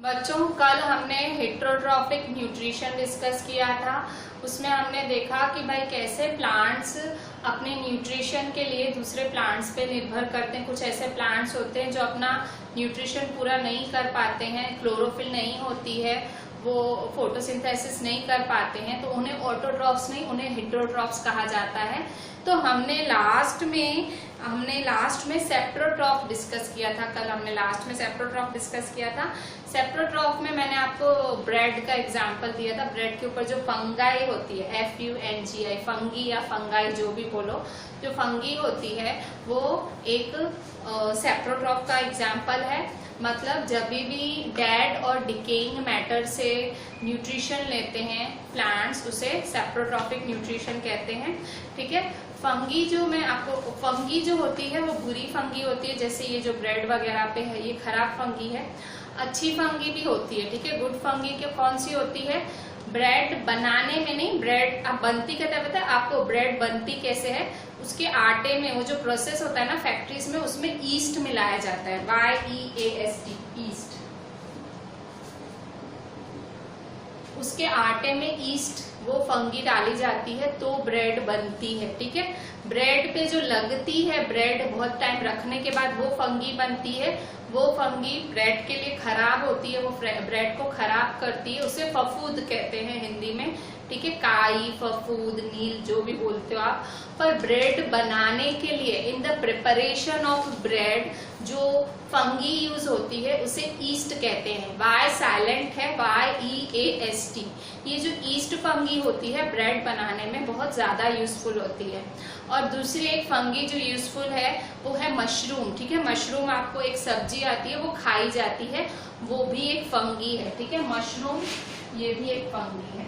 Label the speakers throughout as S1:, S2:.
S1: बच्चों, कल हमने हेट्रोट्रॉफिक न्यूट्रिशन डिस्कस किया था। उसमें हमने देखा कि भाई कैसे प्लांट्स अपने न्यूट्रिशन के लिए दूसरे प्लांट्स पे निर्भर करते हैं। कुछ ऐसे प्लांट्स होते हैं जो अपना न्यूट्रिशन पूरा नहीं कर पाते हैं, क्लोरोफिल नहीं होती है, वो फोटोसिंथेसिस नहीं कर पाते हैं, तो उन्हें ऑटोट्रॉफ्स नहीं, उन्हें हेट्रोट्रॉफ्स कहा जाता है। तो हमने लास्ट में सेप्रोट्रॉफ डिस्कस किया था। कल हमने लास्ट में सेप्रोट्रॉफ डिस्कस किया था। सेप्रोट्रॉफ में मैंने आपको ब्रेड का एग्जांपल दिया था। ब्रेड के ऊपर जो फंगाई होती है, FUNGI, फंगी या फंगाई जो भी बोलो, जो फंगी होती है वो एक सेप्रोट्रॉफ का एग्जाम्पल है। मतलब जब भी डेड और डिकेइंग मैटर से न्यूट्रिशन लेते हैं प्लांट्स, उसे सेप्रोट्रॉफिक न्यूट्रिशन कहते हैं। ठीक है। फंगी जो होती है वो बुरी फंगी होती है, जैसे ये जो ब्रेड वगैरह पे है ये खराब फंगी है। अच्छी फंगी भी होती है। ठीक है। गुड फंगी कौन सी होती है? ब्रेड बनाने में नहीं, ब्रेड अब बनती कहते पता है आपको? ब्रेड बनती कैसे है? उसके आटे में वो जो प्रोसेस होता है ना फैक्ट्रीज में, उसमें ईस्ट मिलाया जाता है, YEAST, ईस्ट। उसके आटे में ईस्ट, वो फंगी डाली जाती है तो ब्रेड बनती है। ठीक है। ब्रेड पे जो लगती है ब्रेड बहुत टाइम रखने के बाद, वो फंगी बनती है। वो फंगी ब्रेड के लिए खराब होती है, वो ब्रेड को खराब करती है, उसे फफूद कहते हैं हिंदी में। ठीक है। काई, फफूद, नील, जो भी बोलते हो आप। पर ब्रेड बनाने के लिए, in the preparation of bread, जो फंगी यूज होती है उसे ईस्ट कहते हैं। Y साइलेंट है, YEAST। ये जो ईस्ट फंगी होती है ब्रेड बनाने में बहुत ज्यादा यूजफुल होती है। और दूसरी एक फंगी जो यूजफुल है वो है मशरूम। ठीक है। मशरूम आपको एक सब्जी आती है, वो खाई जाती है, वो भी एक फंगी है। ठीक है। मशरूम ये भी एक फंगी है।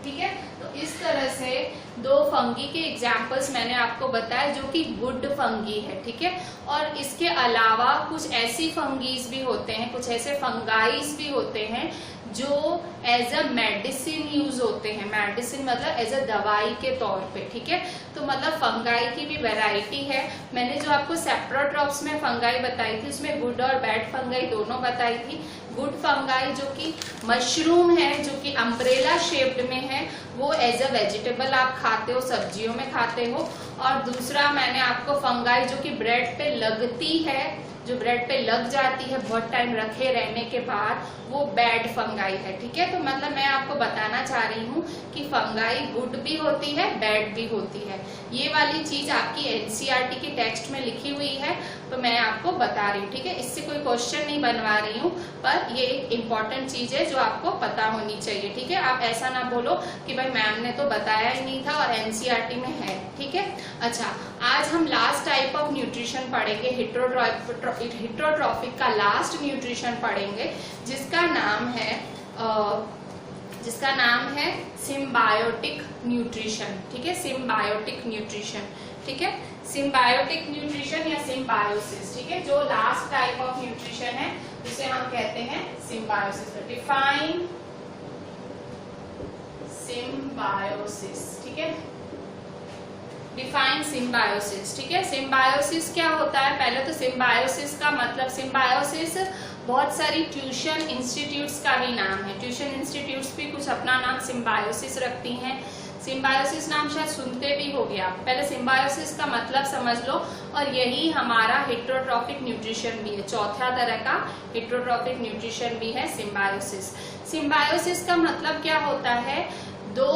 S1: ठीक है। तो इस तरह से दो फंगी के एग्जाम्पल्स मैंने आपको बताया जो कि गुड फंगी है। ठीक है। और इसके अलावा कुछ ऐसी फंगीज भी होते हैं, कुछ ऐसे फंगाइज भी होते हैं जो एज अ मेडिसिन यूज होते हैं। मेडिसिन मतलब एज अ दवाई के तौर पे। ठीक है। तो मतलब फंगाई की भी वैरायटी है। मैंने जो आपको सेप्रोट्रॉप्स में फंगाई बताई थी उसमें गुड और बैड फंगाई दोनों बताई थी। गुड फंगाई जो कि मशरूम है, जो कि अम्ब्रेला शेप्ड में है, वो एज अ वेजिटेबल आप खाते हो, सब्जियों में खाते हो। और दूसरा मैंने आपको फंगाई जो कि ब्रेड पे लगती है, जो ब्रेड पे लग जाती है बहुत टाइम रखे रहने के बाद, वो बैड फंगाई है। ठीक है। तो मतलब मैं आपको बताना चाह रही हूँ कि फंगाई गुड भी होती है, बैड भी होती है। ये वाली चीज आपकी NCERT की टेक्स्ट में लिखी हुई है, तो मैं आपको बता रही हूँ। ठीक है। इससे कोई क्वेश्चन नहीं बनवा रही हूँ, पर ये एक इम्पॉर्टेंट चीज है जो आपको पता होनी चाहिए। ठीक है। आप ऐसा ना बोलो कि भाई मैम ने तो बताया ही नहीं था और NCERT में है। ठीक है। अच्छा, आज हम लास्ट टाइप ऑफ न्यूट्रिशन पढ़ेंगे, हेट्रोट्रॉफिक का लास्ट न्यूट्रिशन पढ़ेंगे, जिसका नाम है सिम्बायोटिक न्यूट्रिशन। ठीक है। Symbiotic nutrition. ठीक है। सिम्बायोटिक न्यूट्रिशन या सिम्बायोसिस। ठीक है। जो लास्ट टाइप ऑफ न्यूट्रिशन है उसे हम कहते हैं सिम्बायोसिस। Define symbiosis. ठीक है। Define symbiosis. ठीक है। सिम्बायोसिस क्या होता है? पहले तो सिम्बायोसिस का मतलब, सिम्बायोसिस बहुत सारी ट्यूशन इंस्टीट्यूट्स का भी नाम है। ट्यूशन इंस्टीट्यूट्स भी कुछ अपना नाम सिम्बायोसिस रखती हैं। सिम्बायोसिस नाम शायद सुनते भी हो गया। पहले सिम्बायोसिस का मतलब समझ लो, और यही हमारा हेट्रोट्रॉफिक न्यूट्रिशन भी है। चौथा तरह का हेट्रोट्रॉफिक न्यूट्रिशन भी है सिम्बायोसिस। सिम्बायोसिस का मतलब क्या होता है? दो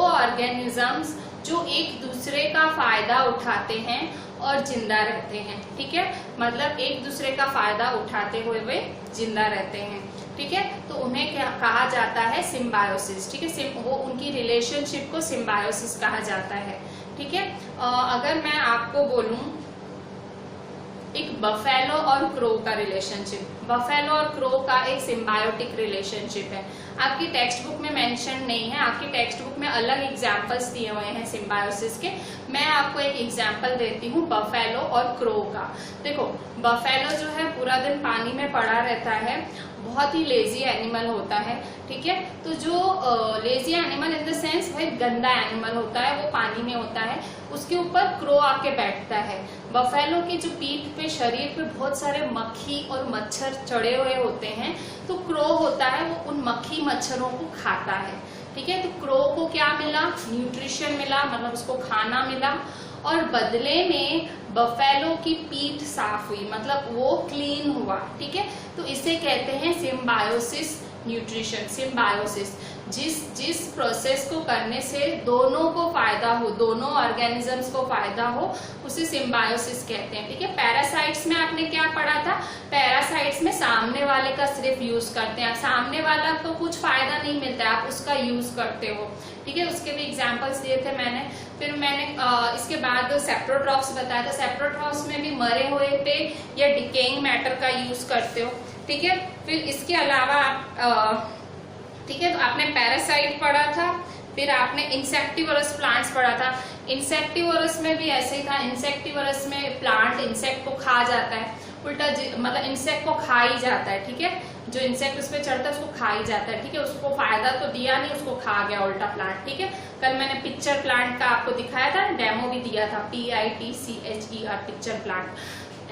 S1: ऑर्गेनिजम्स जो एक दूसरे का फायदा उठाते हैं और जिंदा रहते हैं। ठीक है। मतलब एक दूसरे का फायदा उठाते हुए वे जिंदा रहते हैं। ठीक है। तो उन्हें क्या कहा जाता है? सिम्बायोसिस। ठीक है। वो उनकी रिलेशनशिप को सिम्बायोसिस कहा जाता है। ठीक है। अगर मैं आपको बोलूं एक बफेलो और क्रो का रिलेशनशिप, बफेलो और क्रो का एक सिम्बायोटिक रिलेशनशिप है। आपकी टेक्स्ट बुक में मेंशन नहीं है, आपकी टेक्स्ट बुक में अलग एग्जाम्पल्स दिए हुए हैं सिम्बायोसिस के। मैं आपको एक एग्जाम्पल देती हूँ बफेलो और क्रो का। देखो, बफेलो जो है पूरा दिन पानी में पड़ा रहता है, बहुत ही लेजी एनिमल होता है। ठीक है। तो जो lazy animal in the sense भाई गंदा एनिमल होता है, वो पानी में होता है, उसके ऊपर क्रो आके बैठता है। बफेलो की जो पीठ पे, शरीर पे बहुत सारे मक्खी और मच्छर चढ़े हुए होते हैं, तो क्रो होता है वो उन मक्खी मच्छरों को खाता है, ठीक है। तो क्रो को क्या मिला, न्यूट्रिशन मिला, मतलब उसको खाना मिला, और बदले में बफेलो की पीठ साफ हुई, मतलब वो क्लीन हुआ, ठीक है। तो इसे कहते हैं सिम्बायोसिस न्यूट्रिशन, सिम्बायोसिस। जिस प्रोसेस को करने से दोनों को फायदा हो, दोनों ऑर्गेनिजम्स को फायदा हो, उसे सिम्बायोसिस कहते हैं, ठीक है। पैरासाइट्स में आपने क्या पढ़ा था, पैरासाइट्स में सामने वाले का सिर्फ यूज करते हैं, सामने वाला को कुछ फायदा नहीं मिलता है, आप उसका यूज करते हो, ठीक है। उसके भी एग्जाम्पल्स दिए थे मैंने। फिर मैंने इसके बाद सेप्रोट्रॉप्स बताया था, सेप्रोट्रॉप्स में भी मरे हुए पे या डिकेइंग मैटर का यूज करते हो, ठीक है। फिर इसके अलावा आप ठीक है, तो आपने पैरासाइट पढ़ा था, फिर आपने इंसेक्टिवरस प्लांट्स पढ़ा था। इंसेक्टिवरस में भी ऐसे ही था, इंसेक्टिवरस में प्लांट इंसेक्ट को खा जाता है, उल्टा मतलब इंसेक्ट को खा ही जाता है, ठीक है। जो इंसेक्ट उस पर चढ़ता है उसको खा ही जाता है, ठीक है। उसको फायदा तो दिया नहीं, उसको खा गया उल्टा प्लांट, ठीक है। कल मैंने पिक्चर प्लांट का आपको दिखाया था, डेमो भी दिया था, PITCHER pitcher plant,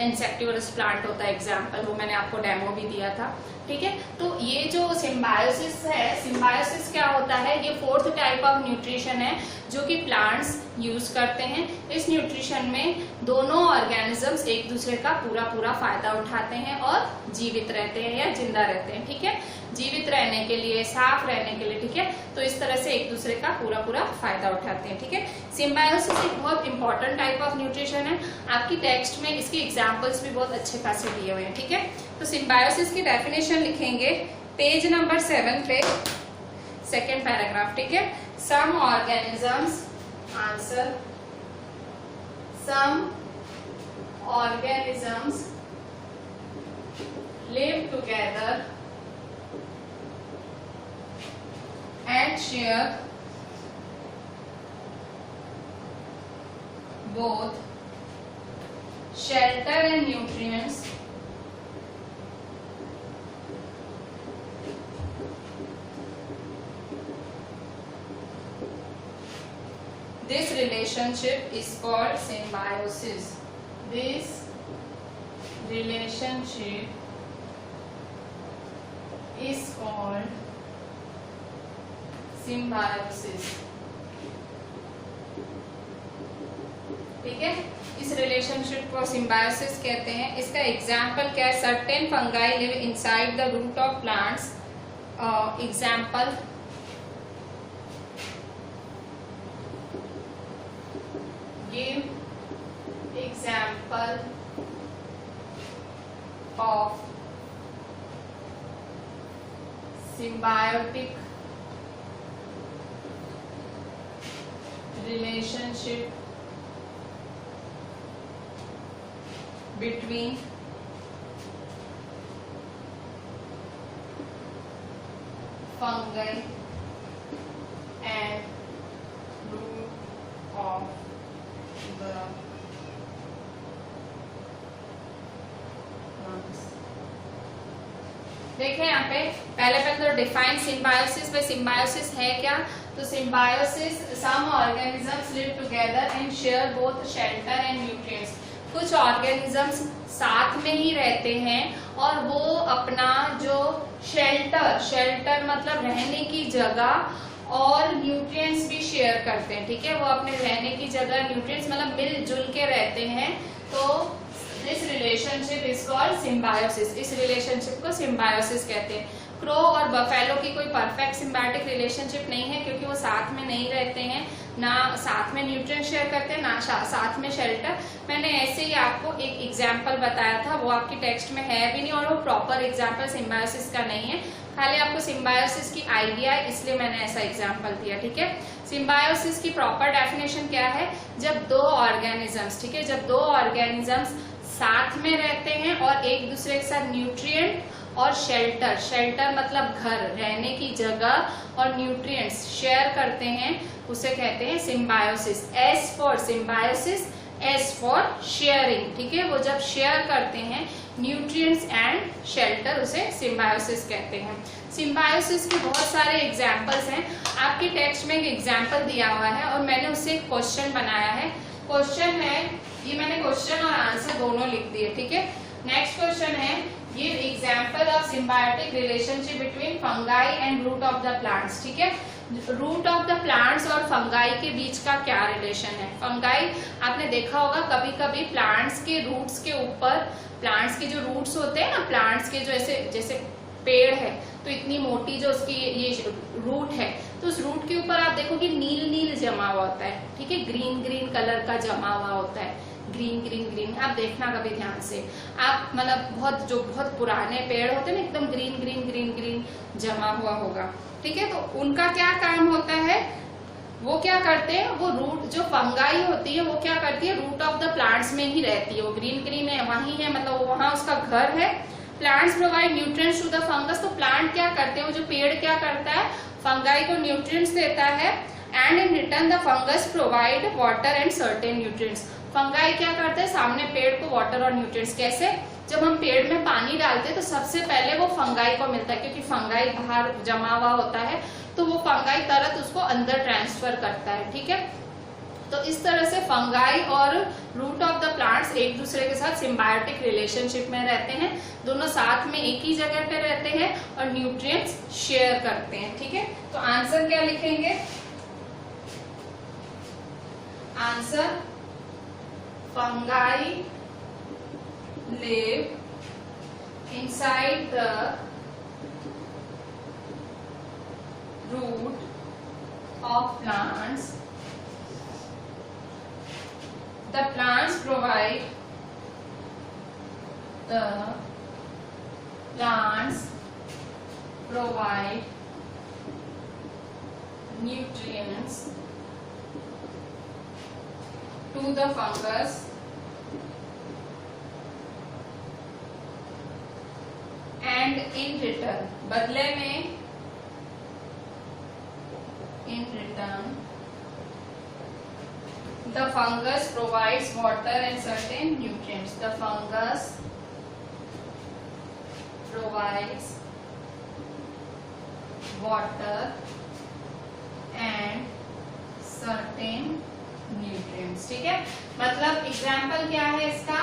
S1: insectivorous plant होता है एग्जाम्पल, वो मैंने आपको डेमो भी दिया था, ठीक है। तो ये जो सिम्बायोसिस है, सिम्बायोसिस क्या होता है, ये फोर्थ टाइप ऑफ न्यूट्रिशन है जो कि प्लांट्स यूज करते हैं। इस न्यूट्रिशन में दोनों ऑर्गेनिजम्स एक दूसरे का पूरा फायदा उठाते हैं और जीवित रहते हैं या जिंदा रहते हैं, ठीक है, जीवित रहने के लिए, साफ रहने के लिए, ठीक है। तो इस तरह से एक दूसरे का पूरा फायदा उठाते हैं, ठीक है। सिम्बायोसिस एक बहुत इंपॉर्टेंट टाइप ऑफ न्यूट्रिशन है, आपकी टेक्स्ट में इसके एग्जाम्पल्स भी बहुत अच्छे खासे दिए हुए हैं, ठीक है। तो सिम्बायोसिस की डेफिनेशन लिखेंगे पेज नंबर 7 पे, सेकेंड पैराग्राफ, ठीक है। Some organisms, answer, some organisms live together and share both shelter and nutrients this relationship is called symbiosis. This relationship is called symbiosis, ठीक है। इस रिलेशनशिप को सिम्बायोसिस कहते हैं। इसका एग्जाम्पल क्या है, certain fungi live inside the root of plants. Example, give example of symbiotic relationship between fungi and root of the plants। देखें यहाँ पे पहले तो डिफाइन सिम्बायोसिस में, सिम्बायोसिस है क्या, तो symbiosis some organisms live together and share both shelter and nutrients. कुछ ऑर्गेनिजम्स साथ में ही रहते हैं और वो अपना जो शेल्टर मतलब रहने की जगह और न्यूट्रिएंट्स भी शेयर करते हैं, ठीक है। वो अपने रहने की जगह न्यूट्रिएंट्स मतलब मिलजुल के रहते हैं। तो this relationship is called symbiosis. इस रिलेशनशिप को सिम्बायोसिस कहते हैं। क्रो और बफेलो की कोई परफेक्ट सिम्बायोटिक रिलेशनशिप नहीं है क्योंकि वो साथ में नहीं रहते हैं, ना साथ में न्यूट्रिएंट शेयर करते हैं, ना साथ में शेल्टर। मैंने ऐसे ही आपको एक एग्जाम्पल बताया था, वो आपकी टेक्स्ट में है भी नहीं और वो प्रॉपर एग्जाम्पल सिम्बायोसिस का नहीं है, खाली आपको सिम्बायोसिस की आइडिया है इसलिए मैंने ऐसा एग्जाम्पल दिया, ठीक है। सिम्बायोसिस की प्रॉपर डेफिनेशन क्या है, जब दो ऑर्गेनिजम्स, ठीक है, जब दो ऑर्गेनिजम्स साथ में रहते हैं और एक दूसरे के साथ न्यूट्रिएंट और शेल्टर मतलब घर, रहने की जगह, और न्यूट्रिएंट्स शेयर करते हैं, उसे कहते हैं symbiosis. S for symbiosis, S for sharing, ठीक है। वो जब शेयर करते हैं न्यूट्रिएंट्स एंड शेल्टर, उसे सिम्बायोसिस कहते हैं। सिम्बायोसिस के बहुत सारे एग्जाम्पल्स हैं, आपकी टेक्स्ट में एक एग्जाम्पल दिया हुआ है और मैंने उससे एक क्वेश्चन बनाया है। क्वेश्चन है ये, मैंने क्वेश्चन और आंसर दोनों लिख दिए, ठीक है। नेक्स्ट क्वेश्चन है, give example of symbiotic relationship between fungi and root of the plants. ठीक है, रूट ऑफ द प्लांट्स और फंगाई के बीच का क्या रिलेशन है। फंगाई आपने देखा होगा कभी कभी प्लांट्स के रूट्स के ऊपर, प्लांट्स के जो रूट्स होते हैं ना, प्लांट्स के जो ऐसे जैसे पेड़ है तो इतनी मोटी जो उसकी ये रूट है, तो उस रूट के ऊपर आप देखोगे नील नील जमा हुआ होता है। ठीक है, ग्रीन ग्रीन कलर का जमा हुआ होता है, ग्रीन ग्रीन ग्रीन। आप देखना कभी ध्यान से, आप मतलब बहुत पुराने पेड़ होते हैं ना, एकदम ग्रीन ग्रीन ग्रीन ग्रीन जमा हुआ होगा। ठीक है, तो उनका क्या काम होता है, वो क्या करते हैं, वो रूट जो फंगाई होती है वो क्या करती है, रूट ऑफ द प्लांट्स में ही रहती है। वो ग्रीन ग्रीन है, वही है, मतलब वहां उसका घर है। Plants provide nutrients to the fungus. तो प्लांट क्या करते हैं, वो जो पेड़ क्या करता है, फंगाई को न्यूट्रिएंट्स देता है, and in return the fungus provide water and certain nutrients. Fungi क्या करते हैं, सामने पेड़ को वाटर और न्यूट्रिएंट्स। कैसे, जब हम पेड़ में पानी डालते हैं तो सबसे पहले वो फंगाई को मिलता है, क्योंकि फंगाई बाहर जमा हुआ होता है, तो वो फंगाई तरत उसको अंदर ट्रांसफर करता है। ठीक है, तो इस तरह से फंगाई और रूट ऑफ द प्लांट्स एक दूसरे के साथ सिम्बायोटिक रिलेशनशिप में रहते हैं। दोनों साथ में एक ही जगह पे रहते हैं और न्यूट्रिएंट्स शेयर करते हैं। ठीक है, तो आंसर क्या लिखेंगे, answer fungi live inside the root of plants. The plants provide nutrients to the fungus and in return, बदले में in return the fungus provides water and certain nutrients. The fungus provides water and certain nutrients. ठीक है, मतलब example क्या है इसका,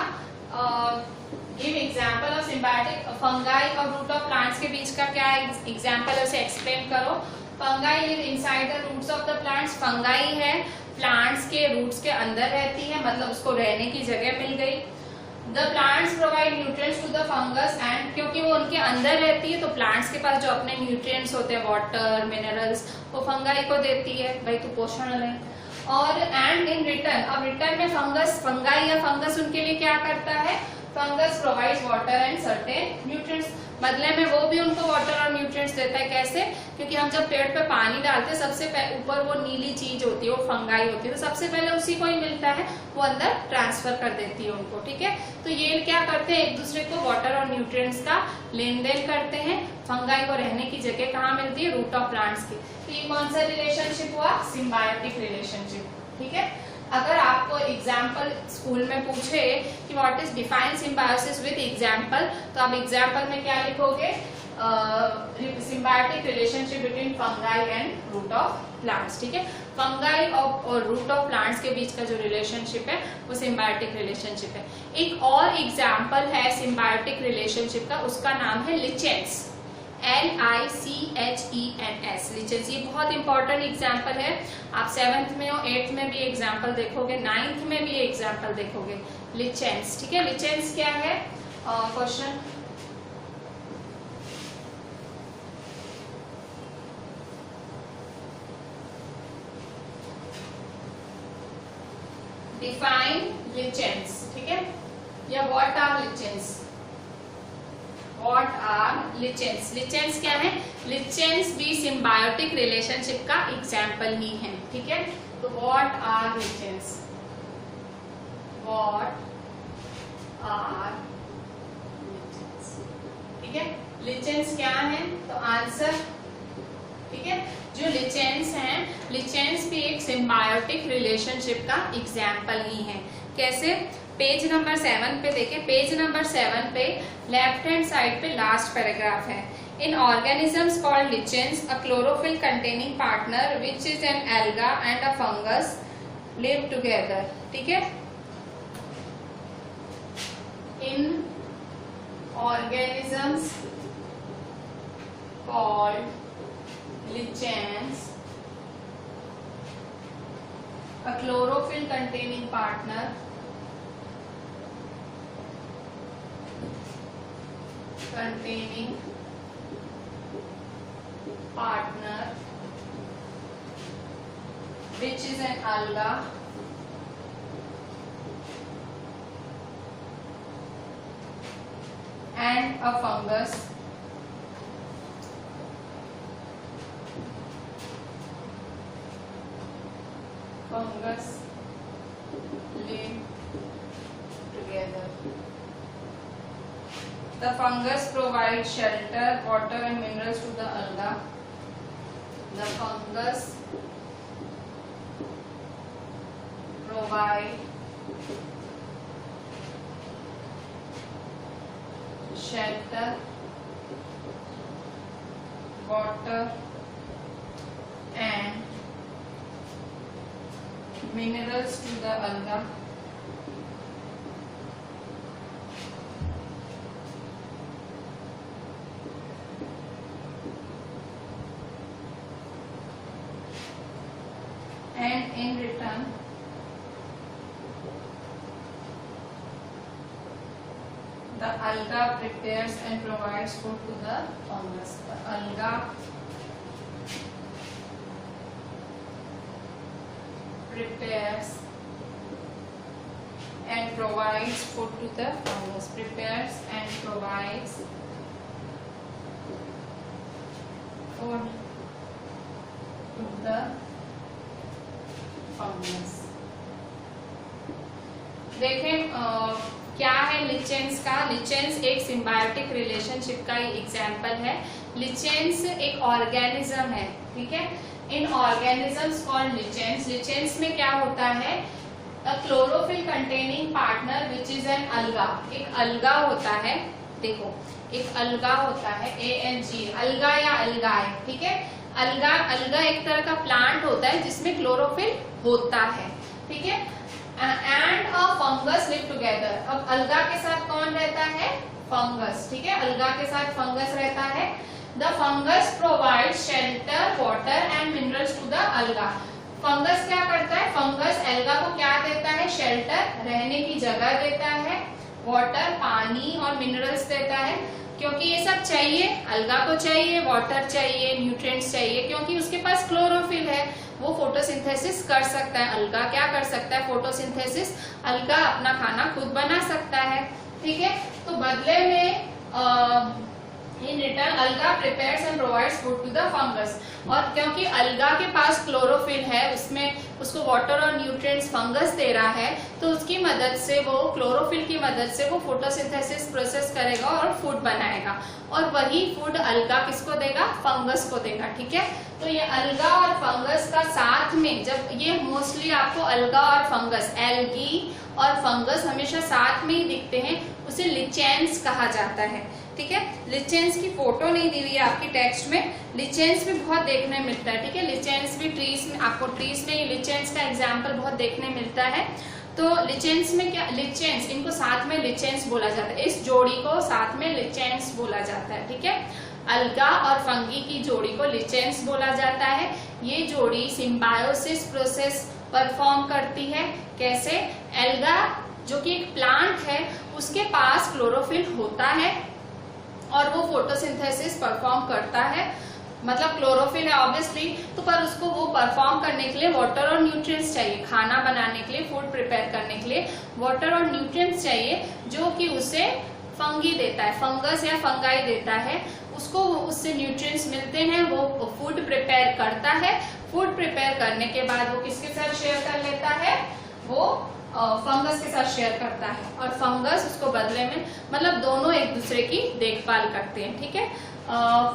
S1: give example of symbiotic fungi और root of plants के बीच का क्या एग्जाम्पल है, उसे एक्सप्लेन करो। Fungi live inside the roots of the plants. Fungi है प्लांट्स के रूट्स के अंदर रहती है, मतलब उसको रहने की जगह मिल गई। The plants provide nutrients to the fungus and, क्योंकि वो उनके अंदर रहती है तो प्लांट्स के पास जो अपने न्यूट्रिएंट्स होते हैं, वाटर मिनरल्स, वो फंगाई को देती है, भाई तू पोषण ले। और एंड इन रिटर्न, अब रिटर्न में फंगाई या फंगस उनके लिए क्या करता है, fungus provides water and certain nutrients. बदले में वो भी उनको वाटर और न्यूट्रिएंट्स देता है। कैसे, क्योंकि हम जब पेड़ पे पानी डालते हैं सबसे ऊपर वो नीली चीज होती है, वो फंगाई होती है, तो सबसे पहले उसी को ही मिलता है, वो अंदर ट्रांसफर कर देती है उनको। ठीक है, तो ये क्या करते हैं, एक दूसरे को वाटर और न्यूट्रिएंट्स का लेन देन करते हैं। फंगाई को रहने की जगह कहाँ मिलती है, रूट ऑफ प्लांट्स की। तो ये कौन सा रिलेशनशिप हुआ, सिम्बायोटिक रिलेशनशिप। ठीक है, अगर आपको एग्जाम्पल स्कूल में पूछे कि what is define symbiosis with example, तो आप एग्जाम्पल में क्या लिखोगे, symbiotic relationship between fungi and root of plants. ठीक है, फंगाई और रूट ऑफ प्लांट्स के बीच का जो रिलेशनशिप है वो सिम्बायोटिक रिलेशनशिप है। एक और एग्जाम्पल है सिम्बायोटिक रिलेशनशिप का, उसका नाम है लिचेंस, LICHENS, लिचेंस। ये बहुत इंपॉर्टेंट एग्जाम्पल है, आप 7th में और 8th में भी एग्जाम्पल देखोगे, 9th में भी एग्जाम्पल देखोगे, लिचेंस। ठीक है, लिचेंस क्या है, क्वेश्चन डिफाइन लिचेंस। ठीक है, या व्हाट आर लिचेंस, व्हाट आर लिचेंस। लिचेंस क्या है, लिचेंस भी सिम्बायोटिक रिलेशनशिप का एग्जाम्पल ही है। ठीक है, तो व्हाट आर लिचेंस, व्हाट आर लिचेंस। ठीक है, लिचेंस क्या है, तो आंसर, ठीक है, जो लिचेंस हैं, लिचेंस भी एक सिम्बायोटिक रिलेशनशिप का एग्जाम्पल ही है। कैसे, पेज नंबर 7 पे देखें, पेज नंबर 7 पे लेफ्ट हैंड साइड पे लास्ट पैराग्राफ है। In organisms called lichens, a chlorophyll containing partner which is an alga and a fungus live together. ठीक है, इन organisms called lichens, a chlorophyll containing partner which is an alga and a fungus live together. The fungus provides shelter, water and minerals to the alga. The fungus provide shelter, water and minerals to the alga. And in return the alga prepares and provides food to the fungus. The alga prepares and provides food to the fungus. Prepares and provides food to the fungus. देखें क्या है लिचेंस का। लिचेंस एक symbiotic relationship का example है। लिचेंस एक organism है, ठीक है। In organisms called लिचेंस। लिचेंस में क्या होता है, chlorophyll containing partner which is an अलगा। एक अलगा होता है, देखो एक अलगा होता है ALG, अलगा या अलगाए, ठीक है। अलगा एक तरह का प्लांट होता है जिसमें क्लोरोफिल होता है, ठीक है। And a fungus live together. अब अलगा के साथ कौन रहता है, फंगस, ठीक है। अलगा के साथ फंगस रहता है। The fungus provide shelter, water and minerals to the alga. Fungus क्या करता है, फंगस अलगा को क्या देता है, शेल्टर, रहने की जगह देता है, वाटर, पानी और मिनरल्स देता है। क्योंकि ये सब चाहिए, अलगा को चाहिए, वाटर चाहिए, न्यूट्रिएंट्स चाहिए, क्योंकि उसके पास क्लोरोफिल है, वो फोटोसिंथेसिस कर सकता है। अलगा क्या कर सकता है, फोटोसिंथेसिस। अलगा अपना खाना खुद बना सकता है, ठीक है। तो बदले में in return alga prepares and provides food to the fungus. और क्योंकि अलगा के पास क्लोरोफिल है, उसमें उसको वाटर और न्यूट्रिएंट्स फंगस दे रहा है, तो उसकी मदद से वो क्लोरोफिल की मदद से वो फोटोसिंथेसिस प्रोसेस करेगा और फूड बनाएगा। और वही फूड अलगा किसको देगा, फंगस को देगा, ठीक है। तो ये अलगा और फंगस का साथ में, जब ये मोस्टली आपको अलगा और फंगस, एल्गी और फंगस हमेशा साथ में ही दिखते हैं, उसे लिचेंस कहा जाता है, ठीक है। लिचेंस की फोटो नहीं दी हुई है आपकी टेक्स्ट में। लिचेंस भी बहुत देखने मिलता है, ठीक है। लिचेंस भी ट्रीज में, आपको ट्रीज में लिचेंस का एग्जाम्पल बहुत देखने मिलता है। तो लिचेंस में क्या, लिचेंस, इनको साथ में लिचेंस बोला जाता है। इस जोड़ी को साथ में लिचेंस बोला जाता है, ठीक है। अलगा और फंगी की जोड़ी को लिचेंस बोला जाता है। ये जोड़ी सिम्बायोसिस प्रोसेस परफॉर्म करती है। कैसे, अलगा जो कि एक प्लांट है, उसके पास क्लोरोफिल होता है और वो फोटोसिंथेसिस परफॉर्म करता है, मतलब क्लोरोफिल है ऑब्वियसली, तो पर उसको वो परफॉर्म करने के लिए वाटर और न्यूट्रिएंट्स चाहिए। खाना बनाने के लिए, फूड प्रिपेयर करने के लिए वाटर और न्यूट्रिएंट्स चाहिए, जो कि उसे फंगी देता है, फंगस या फंगाई देता है। उसको उससे न्यूट्रिएंट्स मिलते हैं, वो फूड प्रिपेयर करता है। फूड प्रिपेयर करने के बाद वो किसके साथ शेयर कर लेता है, वो फंगस के साथ शेयर करता है। और फंगस उसको बदले में, मतलब दोनों एक दूसरे की देखभाल करते हैं, ठीक है।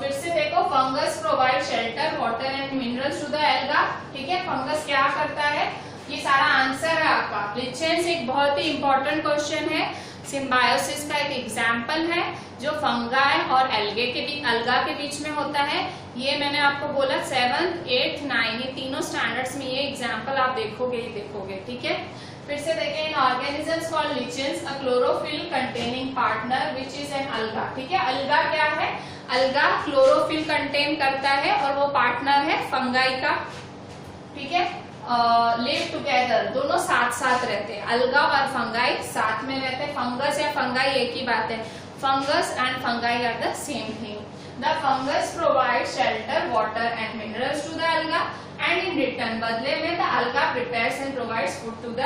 S1: फिर से देखो, fungus provide shelter, water and minerals to the alga, ठीक है। फंगस क्या करता है, ये सारा आंसर है आपका। लिचेंस एक बहुत ही इंपॉर्टेंट क्वेश्चन है, सिम्बायोसिस का एक एग्जाम्पल है, जो फंगाई और अलगा के बीच में होता है। ये मैंने आपको बोला 7th, 8th, 9th, ये तीनों स्टैंडर्ड्स में ये एग्जाम्पल आप देखोगे ही देखोगे, ठीक है। फिर से देखें, in organisms called lichens a chlorophyll containing partner which is an alga. ठीक है, अलगा क्या है? अलगा क्लोरोफिल कंटेन करता है और वो पार्टनर है फंगाई का। ठीक है, लिव टुगेदर, दोनों साथ साथ रहते हैं। अलगा और फंगाई साथ में रहते हैं। फंगस या फंगाई एक ही बात है। Fungus and fungi are the same thing. The fungus provide shelter, water and minerals to the alga and in return, बदले में the alga prepares and provides food to the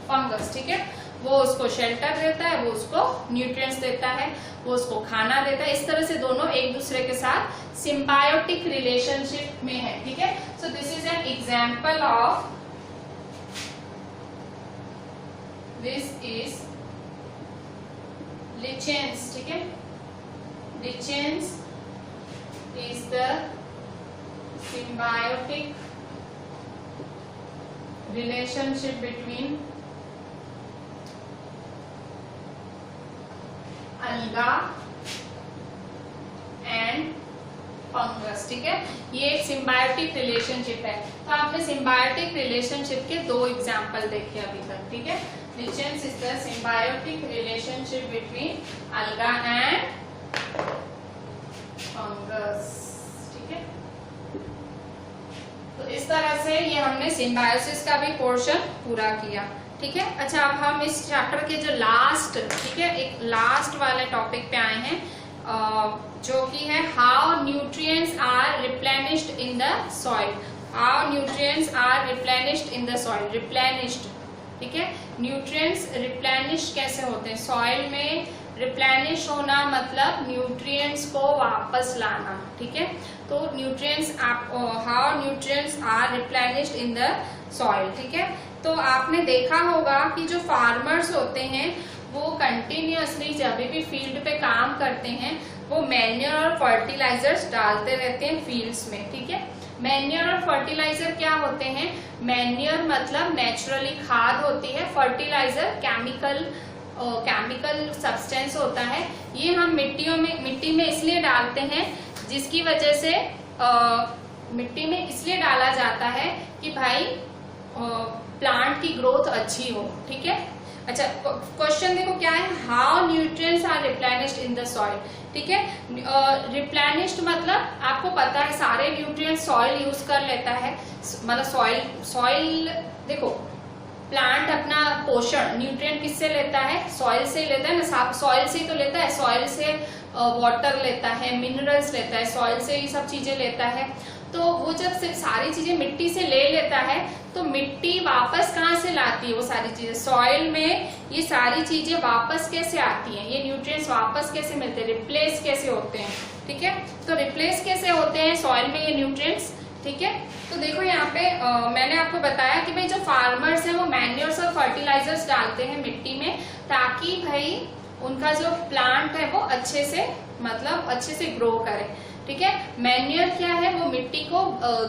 S1: fungus. ठीक है, वो उसको शेल्टर देता है, वो उसको न्यूट्रिएंट्स देता है, वो उसको खाना देता है। इस तरह से दोनों एक दूसरे के साथ सिम्बायोटिक रिलेशनशिप में है। ठीक है, so this is an example of, this is lichens. ठीक है, lichens is the symbiotic relationship between alga and fungus. ठीक है, ये एक सिम्बायोटिक रिलेशनशिप है। तो आपने सिम्बायोटिक रिलेशनशिप के दो एग्जाम्पल देखे अभी तक। ठीक है, lichens is the symbiotic relationship between alga and fungus. ठीक है, तो इस तरह से ये हमने सिम्बायोसिस का भी पोर्शन पूरा किया। ठीक है, अच्छा अब हम इस चैप्टर के जो लास्ट, ठीक है, एक लास्ट वाले टॉपिक पे आए हैं, जो कि है how nutrients are replenished in the soil. How nutrients are replenished in the soil. Replenished, ठीक है, न्यूट्रिएंट्स रिप्लेनिश कैसे होते हैं सॉइल में? रिप्लेनिश होना मतलब न्यूट्रिएंट्स को वापस लाना। ठीक है, तो nutrients how nutrients are replenished in the soil. ठीक है, तो आपने देखा होगा कि जो फार्मर्स होते हैं वो कंटिन्यूअसली जब भी फील्ड पे काम करते हैं वो मैन्योर और फर्टिलाइजर्स डालते रहते हैं फील्ड्स में। ठीक है, मैन्योर और फर्टिलाइजर क्या होते हैं? मैन्योर मतलब नेचुरली खाद होती है, फर्टिलाइजर केमिकल सब्सटेंस होता है। ये हम मिट्टी में इसलिए डालते हैं, जिसकी वजह से मिट्टी में इसलिए डाला जाता है कि भाई प्लांट की ग्रोथ अच्छी हो। ठीक है, अच्छा क्वेश्चन देखो क्या है, how nutrients are replenished in the soil. ठीक है, रिप्लेनिश्ड मतलब आपको पता है सारे न्यूट्रिएंट्स सॉइल यूज कर लेता है। मतलब सॉइल देखो, प्लांट अपना पोषण न्यूट्रिएंट किससे लेता है? सॉइल से लेता है ना, सॉइल से ही तो लेता है। सॉइल से वाटर लेता है, मिनरल्स लेता है, सॉइल से ये सब चीजें लेता है। तो वो जब से सारी चीजें मिट्टी से ले लेता है तो मिट्टी वापस कहाँ से लाती है? वो सारी चीजें सॉइल में, ये सारी चीजें वापस कैसे आती हैं? ये न्यूट्रिएंट्स वापस कैसे मिलते हैं? रिप्लेस कैसे होते हैं? ठीक है, तो रिप्लेस कैसे होते हैं सॉइल में ये न्यूट्रिएंट्स? ठीक है, तो देखो यहाँ पे मैंने आपको बताया कि भाई जो फार्मर्स हैं वो मैन्योर्स और फर्टिलाइजर्स डालते हैं मिट्टी में, ताकि भाई उनका जो प्लांट है वो अच्छे से ग्रो करे। ठीक है, मैन्योर क्या है? वो मिट्टी को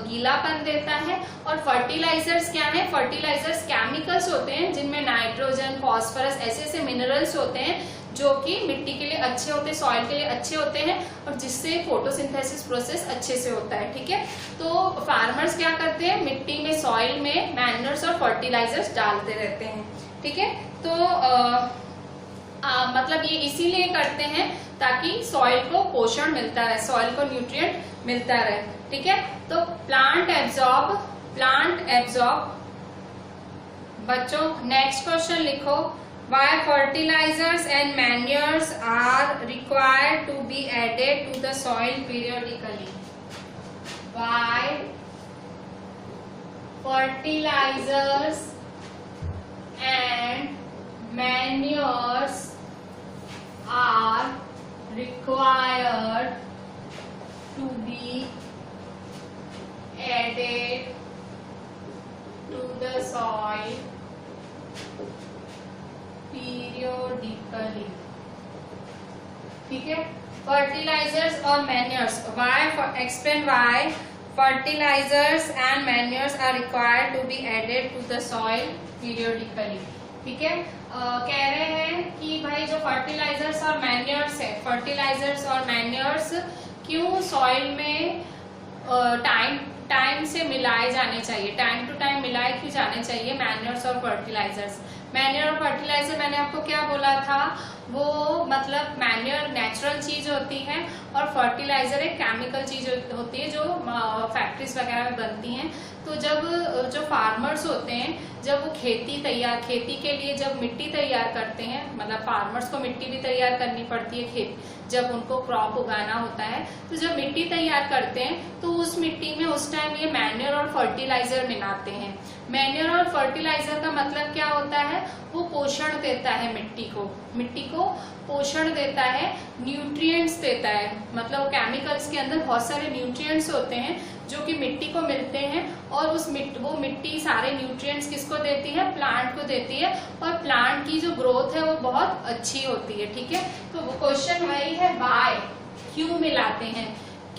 S1: गीलापन देता है। और फर्टिलाइजर्स क्या है? फर्टिलाइजर्स केमिकल्स होते हैं जिनमें नाइट्रोजन, फास्फोरस ऐसे मिनरल्स होते हैं जो कि मिट्टी के लिए अच्छे होते हैं, सॉइल के लिए अच्छे होते हैं और जिससे फोटोसिंथेसिस प्रोसेस अच्छे से होता है। ठीक है, तो फार्मर्स क्या करते हैं? मिट्टी में, सॉइल में मैन्योर्स और फर्टिलाइजर्स डालते रहते हैं। ठीक है, तो मतलब ये इसीलिए करते हैं ताकि सॉइल को पोषण मिलता रहे, सॉइल को न्यूट्रिएंट मिलता रहे। ठीक है, तो प्लांट एब्जॉर्ब। बच्चों नेक्स्ट क्वेश्चन लिखो, why fertilizers and manures are required to be added to the soil periodically? Why fertilizers and manures are required to be added to the soil periodically? ठीक है, fertilizers और manures, explain why fertilizers and manures are required to be added to the soil periodically. ठीक है, कह रहे हैं कि भाई जो फर्टिलाइजर्स और मैन्योर्स है, फर्टिलाइजर्स और मैन्योर्स क्यों सॉइल में टाइम से मिलाए जाने चाहिए, टाइम टू टाइम मिलाए क्यों जाने चाहिए मैन्योर्स और फर्टिलाइजर्स? मैन्योर और फर्टिलाइजर मैंने आपको क्या बोला था, वो मतलब मैन्योर नेचुरल चीज होती है और फर्टिलाइजर एक केमिकल चीज होती है जो फैक्ट्रीज वगैरह में बनती हैं। तो जब जो फार्मर्स होते हैं जब वो खेती के लिए जब मिट्टी तैयार करते हैं, मतलब फार्मर्स को मिट्टी भी तैयार करनी पड़ती है जब उनको क्रॉप उगाना होता है, तो जब मिट्टी तैयार करते हैं तो उस मिट्टी में उस टाइम ये मैन्योर और फर्टिलाइजर मिलाते हैं। मैन्योर और फर्टिलाइजर का मतलब क्या होता है, वो पोषण देता है मिट्टी को पोषण देता है, न्यूट्रिएंट्स देता है, मतलब केमिकल्स के अंदर बहुत सारे न्यूट्रिएंट्स होते हैं जो कि मिट्टी को मिलते हैं और वो मिट्टी सारे न्यूट्रिएंट्स किसको देती है, प्लांट को देती है और प्लांट की जो ग्रोथ है वो बहुत अच्छी होती है। ठीक है, तो वो क्वेश्चन वही है, बाय क्यों मिलाते हैं,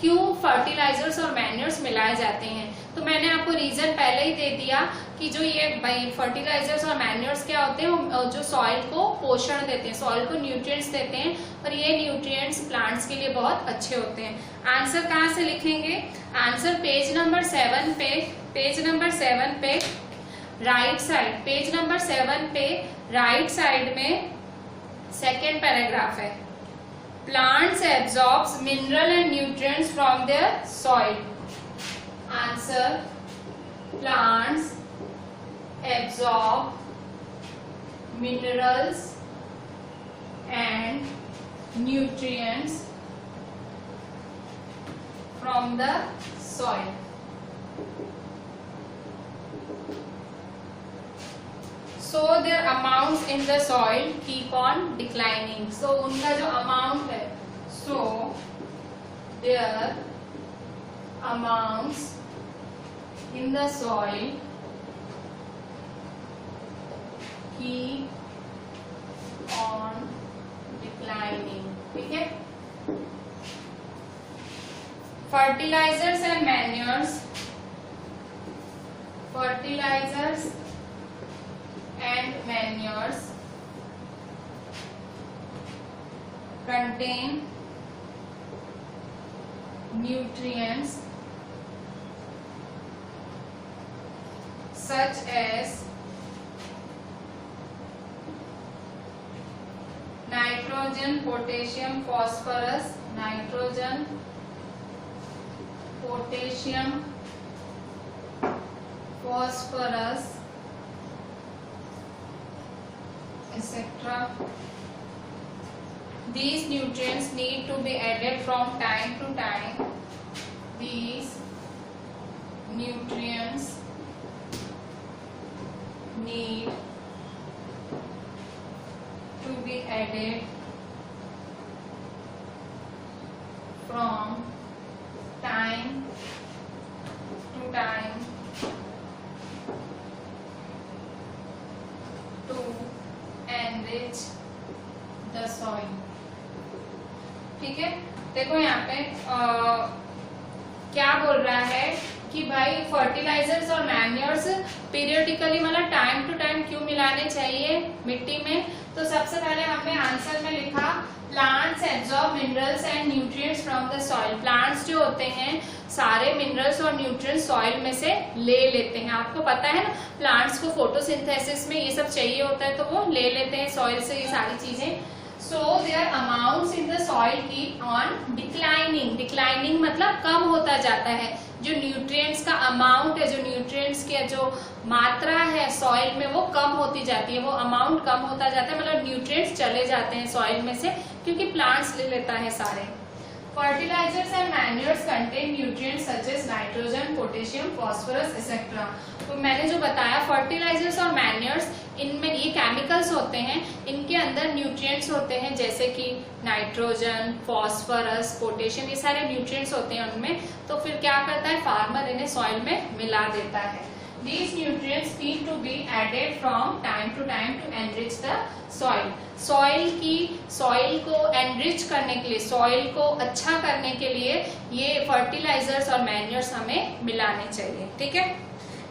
S1: क्यों फर्टिलाइजर्स और मैन्योर्स मिलाए जाते हैं। तो मैंने आपको रीजन पहले ही दे दिया कि जो ये फर्टिलाइजर्स और मैन्योर्स क्या होते हैं, जो सॉइल को पोषण देते हैं, सॉइल को न्यूट्रिएंट्स देते हैं और ये न्यूट्रिएंट्स प्लांट्स के लिए बहुत अच्छे होते हैं। आंसर कहाँ से लिखेंगे, आंसर पेज नंबर 7 पे राइट साइड, पेज नंबर 7 पे राइट साइड में सेकेंड पैराग्राफ है, plants absorbs mineral and nutrients from their soil. Answer, plants absorb minerals and nutrients from the soil. So their amounts in the soil keep on declining. So उनका जो amount है, so their amounts in the soil keep on declining. ठीक है, fertilizers and manures, fertilizers and manures contain nutrients such as nitrogen, potassium, phosphorus, nitrogen, potassium, phosphorus, etc. These nutrients need to be added from time to time. These nutrients need to be added from time to time to enrich the soil. ठीक है, देखो यहाँ पे क्या बोल रहा है कि भाई फर्टिलाइजर्स और मैन्योर्स पीरियडिकली मतलब टाइम टू टाइम क्यों मिलाने चाहिए मिट्टी में। तो सबसे पहले हमने आंसर में लिखा plants absorb minerals and nutrients from the soil. Plants जो होते हैं सारे मिनरल्स और न्यूट्रिएंट्स सॉइल में से ले लेते हैं। आपको पता है ना, प्लांट्स को फोटोसिंथेसिस में ये सब चाहिए होता है तो वो ले लेते हैं सॉइल से ये सारी चीजें। So their amounts in the soil keep on declining. Declining मतलब कम होता जाता है। जो न्यूट्रिएंट्स का अमाउंट है, जो न्यूट्रिएंट्स की जो मात्रा है सॉइल में वो कम होती जाती है, वो अमाउंट कम होता जाता है, मतलब न्यूट्रिएंट्स चले जाते हैं सॉइल में से क्योंकि प्लांट्स ले लेता है सारे। Fertilizers and manures contain nutrients such as nitrogen, potassium, phosphorus, etc. तो मैंने जो बताया फर्टिलाइजर्स और मैन्योर्स, इनमें ये केमिकल्स होते हैं, इनके अंदर न्यूट्रिएंट्स होते हैं जैसे कि नाइट्रोजन, फॉस्फोरस, पोटेशियम, ये सारे न्यूट्रिएंट्स होते हैं उनमें। तो फिर क्या करता है फार्मर, इन्हें सॉइल में मिला देता है। These nutrients need to be added from time to time to enrich the soil. Soil को एनरिच करने के लिए, सॉइल को अच्छा करने के लिए ये फर्टिलाइजर्स और मैन्योर्स हमें मिलाने चाहिए। ठीक है,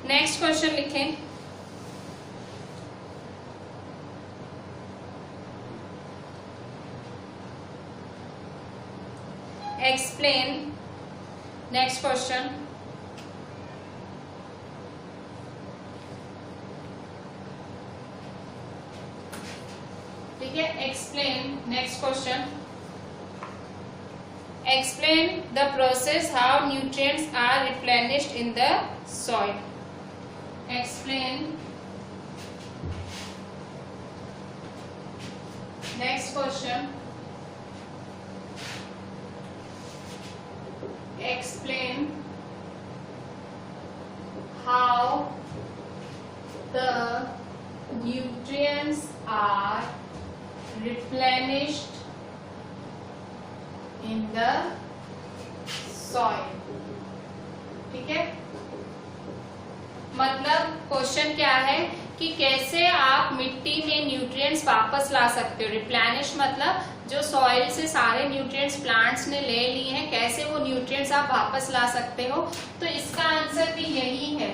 S1: नेक्स्ट क्वेश्चन लिखें। एक्सप्लेन, नेक्स्ट क्वेश्चन, ठीक है। Explain, next question, explain the process how nutrients are replenished in the soil. Explain, next question, explain how the nutrients are replenished in the soil। ठीक है, मतलब क्वेश्चन क्या है कि कैसे आप मिट्टी में न्यूट्रिएंट्स वापस ला सकते हो। रिप्लेनिश मतलब जो सॉइल से सारे न्यूट्रिएंट्स प्लांट्स ने ले लिए हैं, कैसे वो न्यूट्रिएंट्स आप वापस ला सकते हो। तो इसका आंसर भी यही है,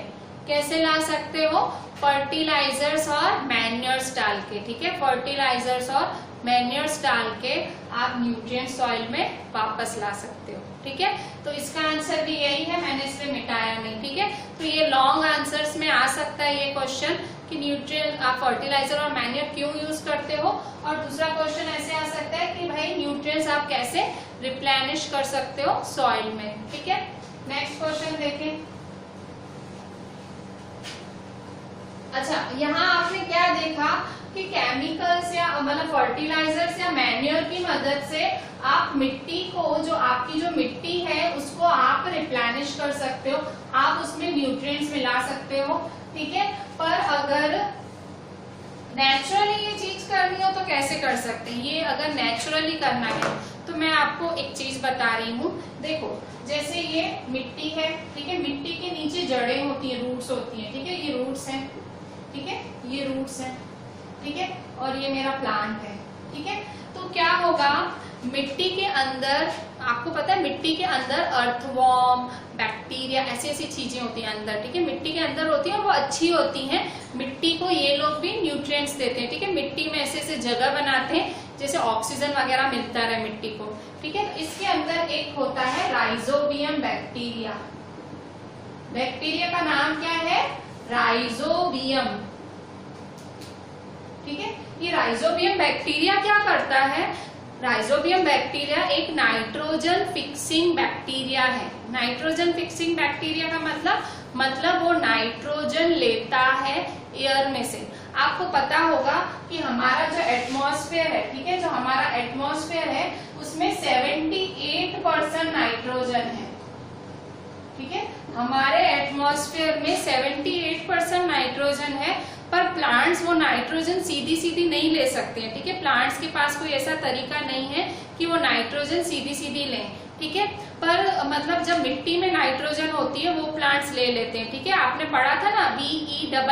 S1: कैसे ला सकते हो, फर्टिलाइजर्स और मैन्योर्स डाल के। ठीक है, फर्टिलाइजर्स और मैन्योर्स डाल के आप न्यूट्रिएंट सॉइल में वापस ला सकते हो। ठीक है, तो इसका आंसर भी यही है, मैंने इसलिए मिटाया नहीं। ठीक है, तो ये लॉन्ग आंसर्स में आ सकता है ये क्वेश्चन कि न्यूट्रिएंट आप फर्टिलाइजर और मैन्योर क्यों यूज करते हो। और दूसरा क्वेश्चन ऐसे आ सकता है कि भाई न्यूट्रिएंट्स आप कैसे रिप्लेनिश कर सकते हो सॉइल में। ठीक है, नेक्स्ट क्वेश्चन देखें। अच्छा, यहाँ आपने क्या देखा कि केमिकल्स या मतलब फर्टिलाइजर्स या मैन्योर की मदद से आप मिट्टी को, जो आपकी जो मिट्टी है उसको आप रिप्लेनिश कर सकते हो, आप उसमें न्यूट्रिएंट्स मिला सकते हो। ठीक है, पर अगर नेचुरली ये चीज करनी हो तो कैसे कर सकते हैं। ये अगर नेचुरली करना है तो मैं आपको एक चीज बता रही हूँ। देखो, जैसे ये मिट्टी है, ठीक है, मिट्टी के नीचे जड़ें होती है, रूट्स होती है। ठीक है, ये रूट्स हैं, ठीक है, ये रूट्स हैं, ठीक है, और ये मेरा प्लांट है। ठीक है, तो क्या होगा, मिट्टी के अंदर, आपको पता है मिट्टी के अंदर अर्थवॉर्म, बैक्टीरिया, ऐसी ऐसी चीजें होती हैं अंदर। ठीक है, मिट्टी के अंदर होती हैं और वो अच्छी होती हैं, मिट्टी को ये लोग भी न्यूट्रिएंट्स देते हैं। ठीक है, मिट्टी में ऐसे ऐसे जगह बनाते हैं जैसे ऑक्सीजन वगैरह मिलता रहे मिट्टी को। ठीक है, तो इसके अंदर एक होता है राइजोबियम बैक्टीरिया। बैक्टीरिया का नाम क्या है, राइजोबियम। ठीक है, ये राइजोबियम बैक्टीरिया क्या करता है, राइजोबियम बैक्टीरिया एक नाइट्रोजन फिक्सिंग बैक्टीरिया है। नाइट्रोजन फिक्सिंग बैक्टीरिया का मतलब वो नाइट्रोजन लेता है एयर में से। आपको पता होगा कि हमारा जो एटमॉस्फेयर है, ठीक है, जो हमारा एटमॉस्फेयर है उसमें 78% नाइट्रोजन है। ठीक है, हमारे एटमॉस्फेयर में 78% नाइट्रोजन है, पर प्लांट्स वो नाइट्रोजन सीधी सीधी नहीं ले सकते हैं। ठीक है, प्लांट्स के पास कोई ऐसा तरीका नहीं है कि वो नाइट्रोजन सीधी सीधी लें। ठीक है, पर मतलब जब मिट्टी में नाइट्रोजन होती है वो प्लांट्स ले लेते हैं। ठीक है, आपने पढ़ा था ना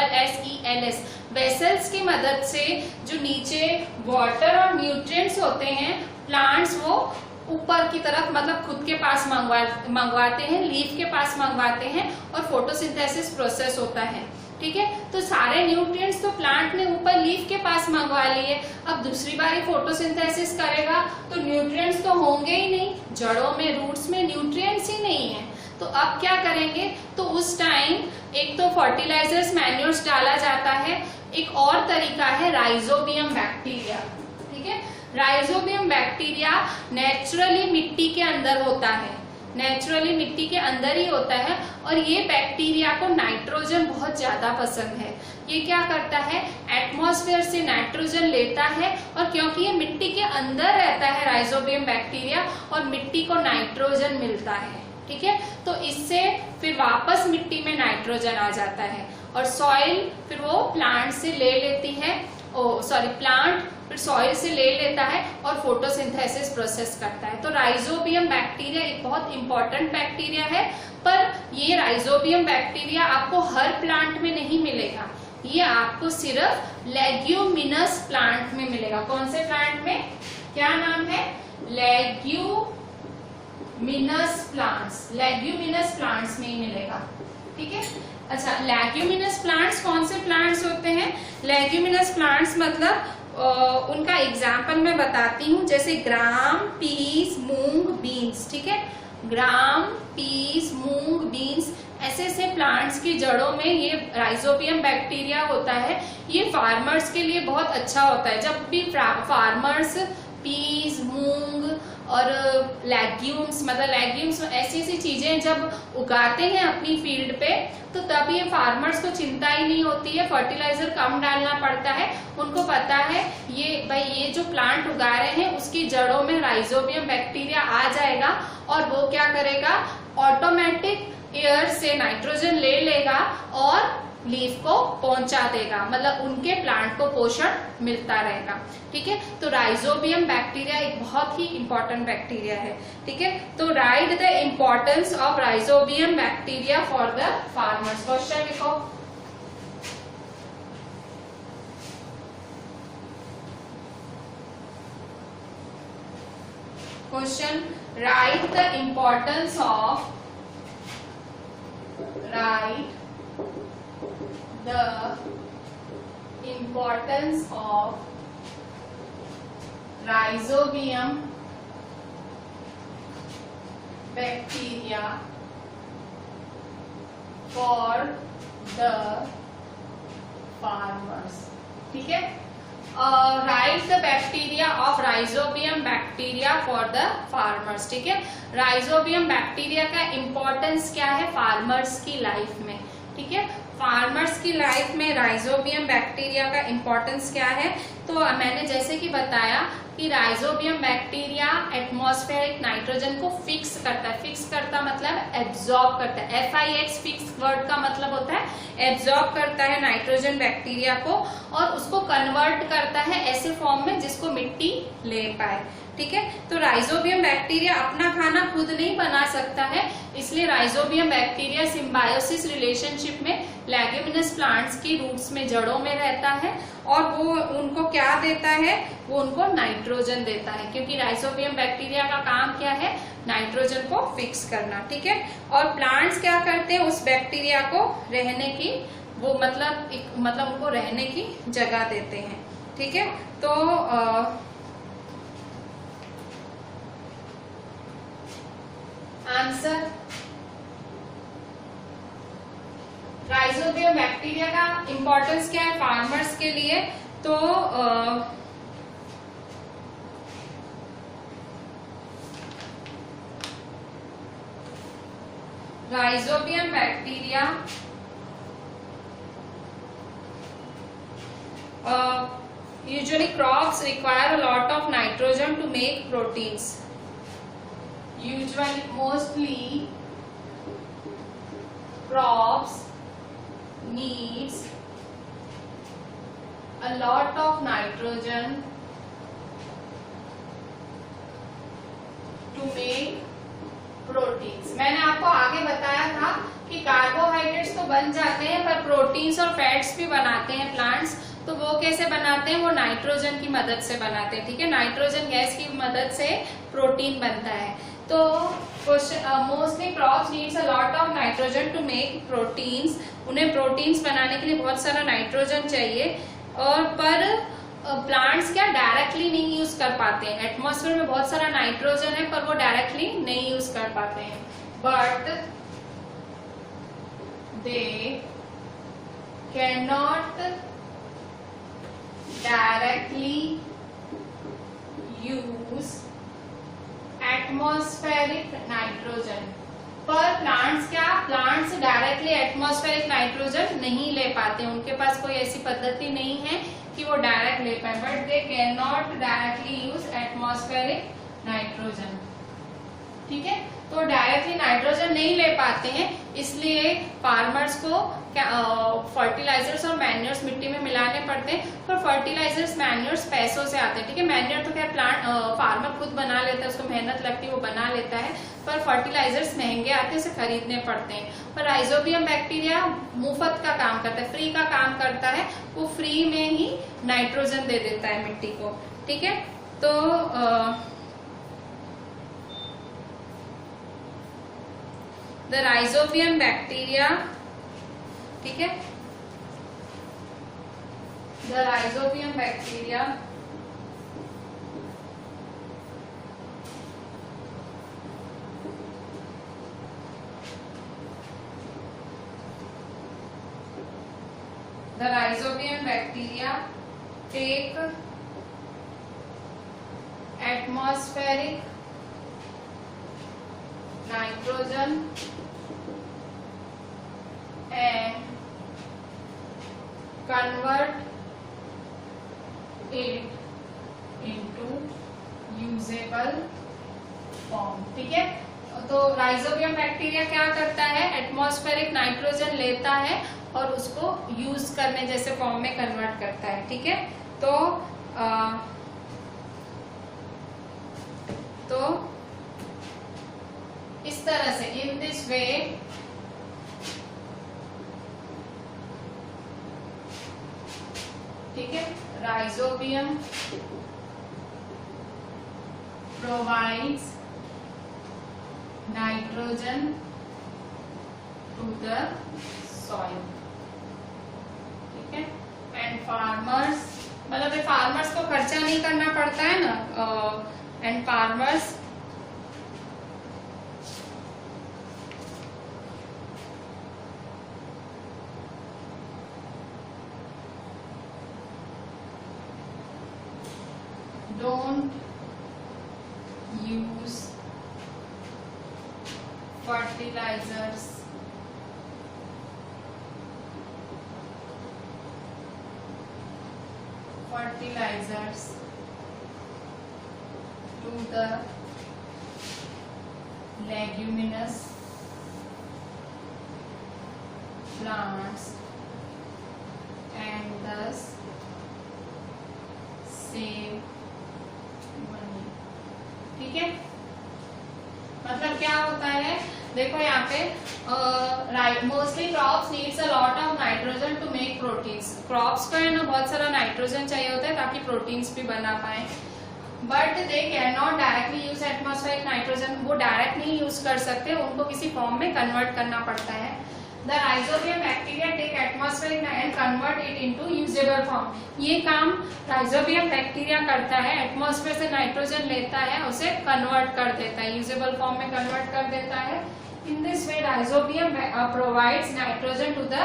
S1: VESSELS, वेसल्स की मदद से जो नीचे वाटर और न्यूट्रिएंट्स होते हैं, प्लांट्स वो ऊपर की तरफ मतलब खुद के पास मंगवाते हैं, लीफ के पास मंगवाते हैं और फोटोसिंथेसिस प्रोसेस होता है। ठीक है, तो सारे न्यूट्रिएंट्स तो प्लांट ने ऊपर लीफ के पास मंगवा लिए। अब दूसरी बारी फोटोसिंथेसिस करेगा तो न्यूट्रिएंट्स तो होंगे ही नहीं, जड़ों में, रूट्स में न्यूट्रिएंट्स ही नहीं है। तो अब क्या करेंगे, तो उस टाइम एक तो फर्टिलाइजर्स, मैन्योर्स डाला जाता है, एक और तरीका है राइजोबियम बैक्टीरिया। ठीक है, राइजोबियम बैक्टीरिया नेचुरली मिट्टी के अंदर होता है, नेचुरली मिट्टी के अंदर ही होता है, और ये बैक्टीरिया को नाइट्रोजन बहुत ज्यादा पसंद है। ये क्या करता है, एटमॉस्फेयर से नाइट्रोजन लेता है, और क्योंकि ये मिट्टी के अंदर रहता है राइजोबियम बैक्टीरिया, और मिट्टी को नाइट्रोजन मिलता है। ठीक है, तो इससे फिर वापस मिट्टी में नाइट्रोजन आ जाता है, और सॉइल फिर वो प्लांट से ले लेती है, प्लांट फिर सॉइल से ले लेता है और फोटोसिंथेसिस प्रोसेस करता है। तो राइजोबियम बैक्टीरिया एक बहुत इंपॉर्टेंट बैक्टीरिया है, पर ये राइजोबियम बैक्टीरिया आपको हर प्लांट में नहीं मिलेगा, ये आपको सिर्फ लेग्यूमिनस प्लांट में मिलेगा। कौन से प्लांट में, क्या नाम है, लेग्यूमिनस प्लांट्स, लेग्यूमिनस प्लांट्स में ही मिलेगा। ठीक है, अच्छा, लेग्यूमिनस प्लांट्स कौन से प्लांट्स होते हैं, लेग्यूमिनस प्लांट्स मतलब उनका एग्जाम्पल मैं बताती हूँ, जैसे ग्राम, पीस, मूंग, बीन्स। ठीक है, ग्राम, पीस, मूंग, बीन्स, ऐसे से प्लांट्स की जड़ों में ये राइजोबियम बैक्टीरिया होता है, ये फार्मर्स के लिए बहुत अच्छा होता है। जब भी फार्मर्स पीस, मूंग और लेग्यूम्स, मतलब लेग्यूम्स ऐसी ऐसी चीजें जब उगाते हैं अपनी फील्ड पे, तो तब ये फार्मर्स को चिंता ही नहीं होती है, फर्टिलाइजर कम डालना पड़ता है। उनको पता है ये भाई ये जो प्लांट उगा रहे हैं उसकी जड़ों में राइजोबियम बैक्टीरिया आ जाएगा और वो क्या करेगा, ऑटोमेटिक एयर से नाइट्रोजन ले लेगा और लीफ को पहुंचा देगा, मतलब उनके प्लांट को पोषण मिलता रहेगा। ठीक है, तो राइजोबियम बैक्टीरिया एक बहुत ही इंपॉर्टेंट बैक्टीरिया है। ठीक है, तो write the importance of rhizobium bacteria for the farmers. Question लिखो। Question, write the importance of rhizobium bacteria for the farmers। ठीक है, write the bacteria of rhizobium bacteria for the farmers. ठीक है, rhizobium bacteria का importance क्या है farmers की life में। ठीक है, फार्मर्स की लाइफ में राइजोबियम बैक्टीरिया का इम्पोर्टेंस क्या है, तो मैंने जैसे कि बताया कि राइजोबियम बैक्टीरिया एटमॉस्फेरिक नाइट्रोजन को फिक्स करता है। फिक्स करता मतलब एब्जॉर्ब करता है। FIX फिक्स वर्ड का मतलब होता है एब्जॉर्ब करता है नाइट्रोजन बैक्टीरिया को और उसको कन्वर्ट करता है ऐसे फॉर्म में जिसको मिट्टी ले पाए। ठीक है, तो राइजोबियम बैक्टीरिया अपना खाना खुद नहीं बना सकता है, इसलिए राइजोबियम बैक्टीरिया सिम्बायोसिस रिलेशनशिप में लेग्यूमिनस प्लांट्स की रूट्स में, जड़ों में रहता है और वो उनको क्या देता है, वो उनको नाइट्रोजन देता है, क्योंकि राइजोबियम बैक्टीरिया का काम क्या है, नाइट्रोजन को फिक्स करना। ठीक है, और प्लांट्स क्या करते हैं, उस बैक्टीरिया को रहने की, वो मतलब उनको रहने की जगह देते हैं। ठीक है, तो आंसर, राइजोबियम बैक्टीरिया का इंपॉर्टेंस क्या है फार्मर्स के लिए, तो rhizobium bacteria usually crops require a lot of nitrogen to make proteins. Mostly crops needs a lot of nitrogen to make proteins। मैंने आपको आगे बताया था कि कार्बोहाइड्रेट्स तो बन जाते हैं पर प्रोटीन्स और फैट्स भी बनाते हैं प्लांट्स, तो वो कैसे बनाते हैं, वो नाइट्रोजन की मदद से बनाते हैं। ठीक है, नाइट्रोजन गैस की मदद से प्रोटीन बनता है। तो mostly crops needs a lot of nitrogen to make proteins. उन्हें प्रोटीन्स बनाने के लिए बहुत सारा नाइट्रोजन चाहिए, और पर प्लांट्स क्या डायरेक्टली नहीं यूज कर पाते हैं। एटमॉस्फेयर में बहुत सारा नाइट्रोजन है पर वो डायरेक्टली नहीं यूज कर पाते हैं, but they can not directly use atmospheric nitrogen. पर प्लांट्स डायरेक्टली एटमॉस्फेरिक नाइट्रोजन नहीं ले पाते, उनके पास कोई ऐसी पद्धति नहीं है कि वो डायरेक्ट ले पाए, but they can not directly use atmospheric nitrogen. ठीक है, तो डायरेक्टली नाइट्रोजन नहीं ले पाते हैं, इसलिए फार्मर्स को फर्टिलाइजर्स और मैन्योर्स मिट्टी में मिलाने पड़ते हैं। पर फर्टिलाइजर्स मैन्योर्स पैसों से आते हैं। ठीक है, मैन्योर तो खैर फार्मर खुद बना लेता है, उसको मेहनत लगती है, वो बना लेता है, पर फर्टिलाइजर्स महंगे आते हैं, उसे खरीदने पड़ते हैं। पर राइजोबियम बैक्टीरिया मुफ्त का काम करता है, फ्री का काम करता है, वो फ्री में ही नाइट्रोजन दे देता है मिट्टी को। ठीक है, तो द राइजोबियम बैक्टीरिया, ठीक है, the rhizobium bacteria The rhizobium bacteria take atmospheric nitrogen and convert it into usable form. ठीक है, तो राइजोबियम बैक्टीरिया क्या करता है, एटमॉस्फेरिक नाइट्रोजन लेता है और उसको यूज करने जैसे फॉर्म में कन्वर्ट करता है. ठीक है, तो इस तरह से इन दिस वे ठीक है, rhizobium provides nitrogen to the soil. ठीक है, एंड फार्मर्स, मतलब फार्मर्स को खर्चा नहीं करना पड़ता है ना, and farmers don't use fertilizers to the leguminous plants and thus save money. ठीक है, मतलब क्या होता है, देखो यहाँ पे mostly crops needs a lot of nitrogen to make proteins. Crops को है ना बहुत सारा नाइट्रोजन चाहिए होता है ताकि प्रोटीन्स भी बना पाए. But they can not directly use atmospheric nitrogen. वो डायरेक्ट नहीं यूज कर सकते, उनको किसी फॉर्म में कन्वर्ट करना पड़ता है. The rhizobium bacteria take atmospheric and convert it into usable form. ये काम राइजोबियम बैक्टीरिया करता है, एटमॉस्फेयर से नाइट्रोजन लेता है, उसे कन्वर्ट कर देता है, यूजेबल फॉर्म में कन्वर्ट कर देता है. In this way rhizobium provides nitrogen to the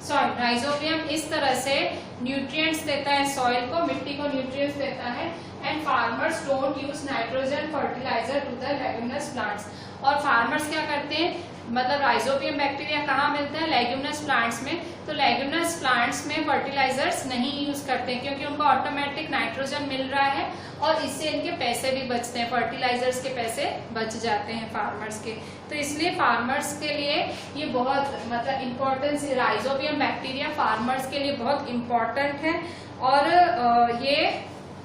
S1: soil. Rhizobium इस तरह से न्यूट्रिएंट्स देता है सॉइल को, मिट्टी को न्यूट्रिएंट्स देता है. And farmers don't use nitrogen fertiliser to the leguminous plants. और फार्मर्स क्या करते हैं, मतलब राइजोबियम बैक्टीरिया कहाँ मिलता है, लेग्यूमिनस प्लांट्स में. तो लेग्यूमिनस प्लांट्स में फर्टिलाइजर्स नहीं यूज करते क्योंकि उनको ऑटोमेटिक नाइट्रोजन मिल रहा है और इससे इनके पैसे भी बचते हैं, फर्टिलाइजर्स के पैसे बच जाते हैं फार्मर्स के. तो इसलिए फार्मर्स के लिए ये बहुत मतलब इम्पोर्टेंस, राइजोबियम बैक्टीरिया फार्मर्स के लिए बहुत इम्पोर्टेंट है. और ये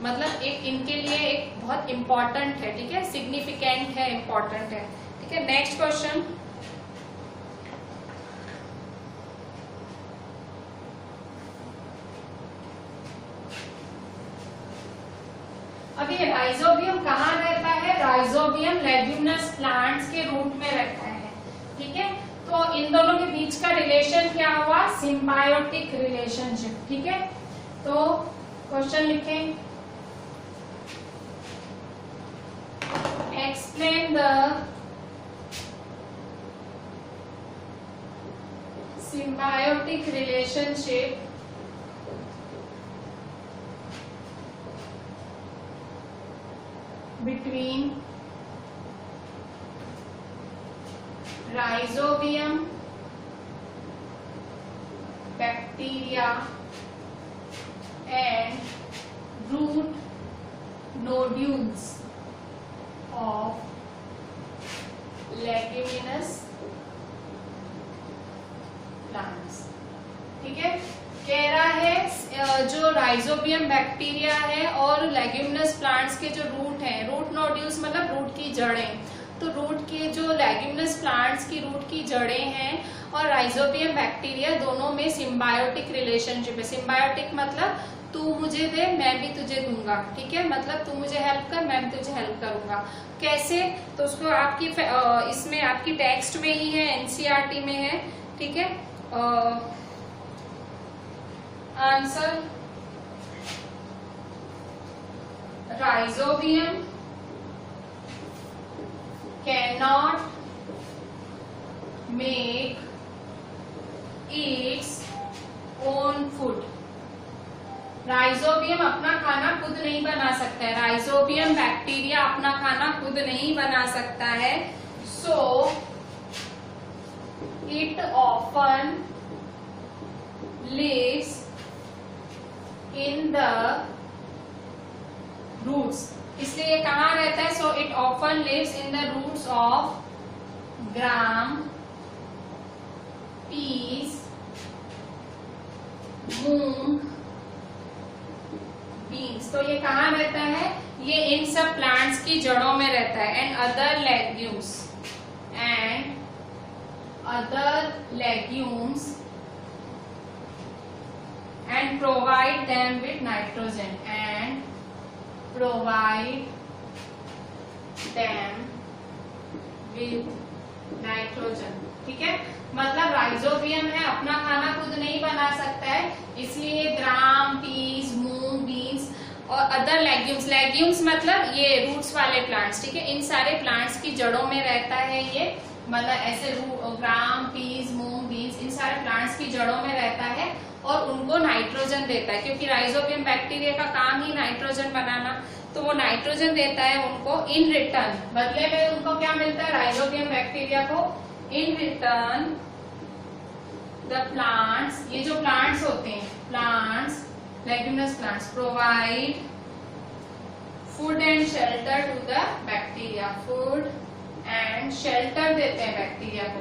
S1: मतलब एक इनके लिए एक बहुत इम्पोर्टेंट है. ठीक है, सिग्निफिकेंट है, इम्पोर्टेंट है. ठीक है, नेक्स्ट क्वेश्चन. अब ये राइजोबियम कहाँ रहता है, राइजोबियम लेग्यूमिनस प्लांट्स के रूट में रहता है. ठीक है, तो इन दोनों के बीच का रिलेशन क्या हुआ, सिम्बायोटिक रिलेशनशिप. ठीक है, तो क्वेश्चन लिखें, explain the symbiotic relationship between rhizobium bacteria and root nodules of leguminous plants. ठीक है, कह रहा है जो राइजोबियम बैक्टीरिया है और लेग्यूमिनस प्लांट्स के जो रूट हैं, रूट नोड्यूल्स मतलब रूट की जड़ें, तो रूट के जो लेग्यूमिनस प्लांट्स की रूट की जड़ें हैं और राइजोबियम बैक्टीरिया दोनों में सिम्बायोटिक रिलेशनशिप है. सिम्बायोटिक मतलब तू मुझे दे मैं भी तुझे दूंगा. ठीक है, मतलब तू मुझे हेल्प कर मैं भी तुझे हेल्प करूंगा. कैसे, तो उसको आपकी इसमें आपकी टेक्स्ट में ही है, एनसीईआरटी में है. ठीक है, answer, rhizobium cannot make its own food. Rhizobium अपना खाना खुद नहीं बना सकता है, राइजोबियम बैक्टीरिया अपना खाना खुद नहीं बना सकता है। So it often lives in the roots, इसलिए ये कहाँ रहता है? So it often lives in the roots of gram, peas, moong, beans. तो ये कहाँ रहता है? ये इन सब प्लांट्स की जड़ों में रहता है। And other legumes and provide them with nitrogen, and provide them with nitrogen. ठीक है, मतलब राइजोबियम है अपना खाना खुद नहीं बना सकता है, इसलिए ग्राम, पीस, मूंग, बीन्स और अदर लेग्यूम्स मतलब ये रूट्स वाले प्लांट्स, ठीक है, इन सारे प्लांट्स की जड़ों में रहता है ये, मतलब ऐसे ग्राम, पीस, मूंग, बीन्स इन सारे प्लांट्स की जड़ों में रहता है और उनको नाइट्रोजन देता है, क्योंकि राइजोबियम बैक्टीरिया का काम ही नाइट्रोजन बनाना, तो वो नाइट्रोजन देता है उनको। इन रिटर्न बदले में उनको क्या मिलता है? राइजोबियम बैक्टीरिया को इन रिटर्न द प्लांट्स, ये जो प्लांट्स होते हैं, plants, leguminous plants, provide food and shelter to the bacteria. Food and shelter देते हैं बैक्टीरिया को,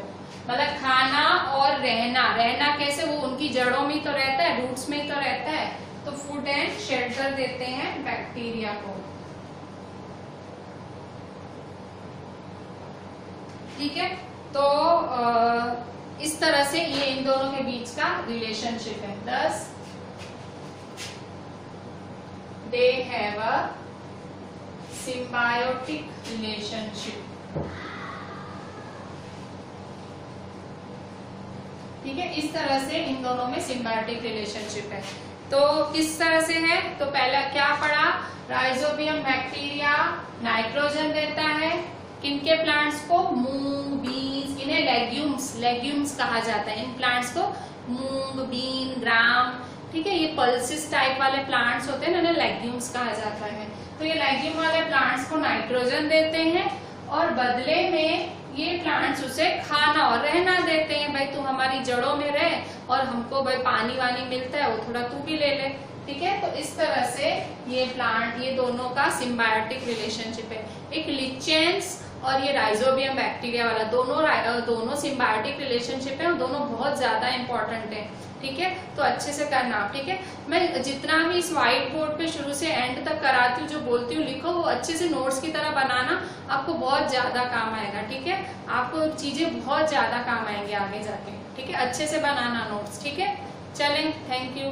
S1: मतलब खाना और रहना कैसे? वो उनकी जड़ों में तो रहता है, रूट्स में तो रहता है, तो फूड एंड शेल्टर देते हैं बैक्टीरिया को। ठीक है, तो इस तरह से ये इन दोनों के बीच का रिलेशनशिप है। thus they have a symbiotic relationship। ठीक है, इस तरह से इन दोनों में सिम्बायोटिक रिलेशनशिप है। तो किस तरह से है? तो पहला क्या पढ़ा? राइजोबियम बैक्टीरिया नाइट्रोजन देता है, किनके प्लांट्स को? मूंग, बीन्स, इन्हें लेग्यूम्स कहा जाता है। इन प्लांट्स को मूंग, बीन, ग्राम, ठीक है, ये पल्सिस टाइप वाले प्लांट्स होते हैं ना, इन्हें लेग्यूम्स कहा जाता है। तो ये लेग्यूम वाले प्लांट्स को नाइट्रोजन देते हैं और बदले में ये प्लांट्स उसे खाना और रहना देते हैं, भाई तू हमारी जड़ों में रह और हमको भाई पानी वानी मिलता है वो थोड़ा तू भी ले ले। ठीक है, तो इस तरह से ये प्लांट, ये दोनों का सिम्बायोटिक रिलेशनशिप है। एक लिचेंस और ये राइजोबियम बैक्टीरिया वाला दोनों सिम्बायोटिक रिलेशनशिप है और दोनों बहुत ज्यादा इंपॉर्टेंट है। ठीक है, तो अच्छे से करना। ठीक है, मैं जितना भी इस व्हाइट बोर्ड पे शुरू से एंड तक कराती हूँ, जो बोलती हूँ लिखो, वो अच्छे से नोट्स की तरह बनाना, आपको बहुत ज्यादा काम आएगा। ठीक है, आपको चीजें बहुत ज्यादा काम आएंगे आगे जाके। ठीक है, अच्छे से बनाना नोट्स। ठीक है, चलें, थैंक यू।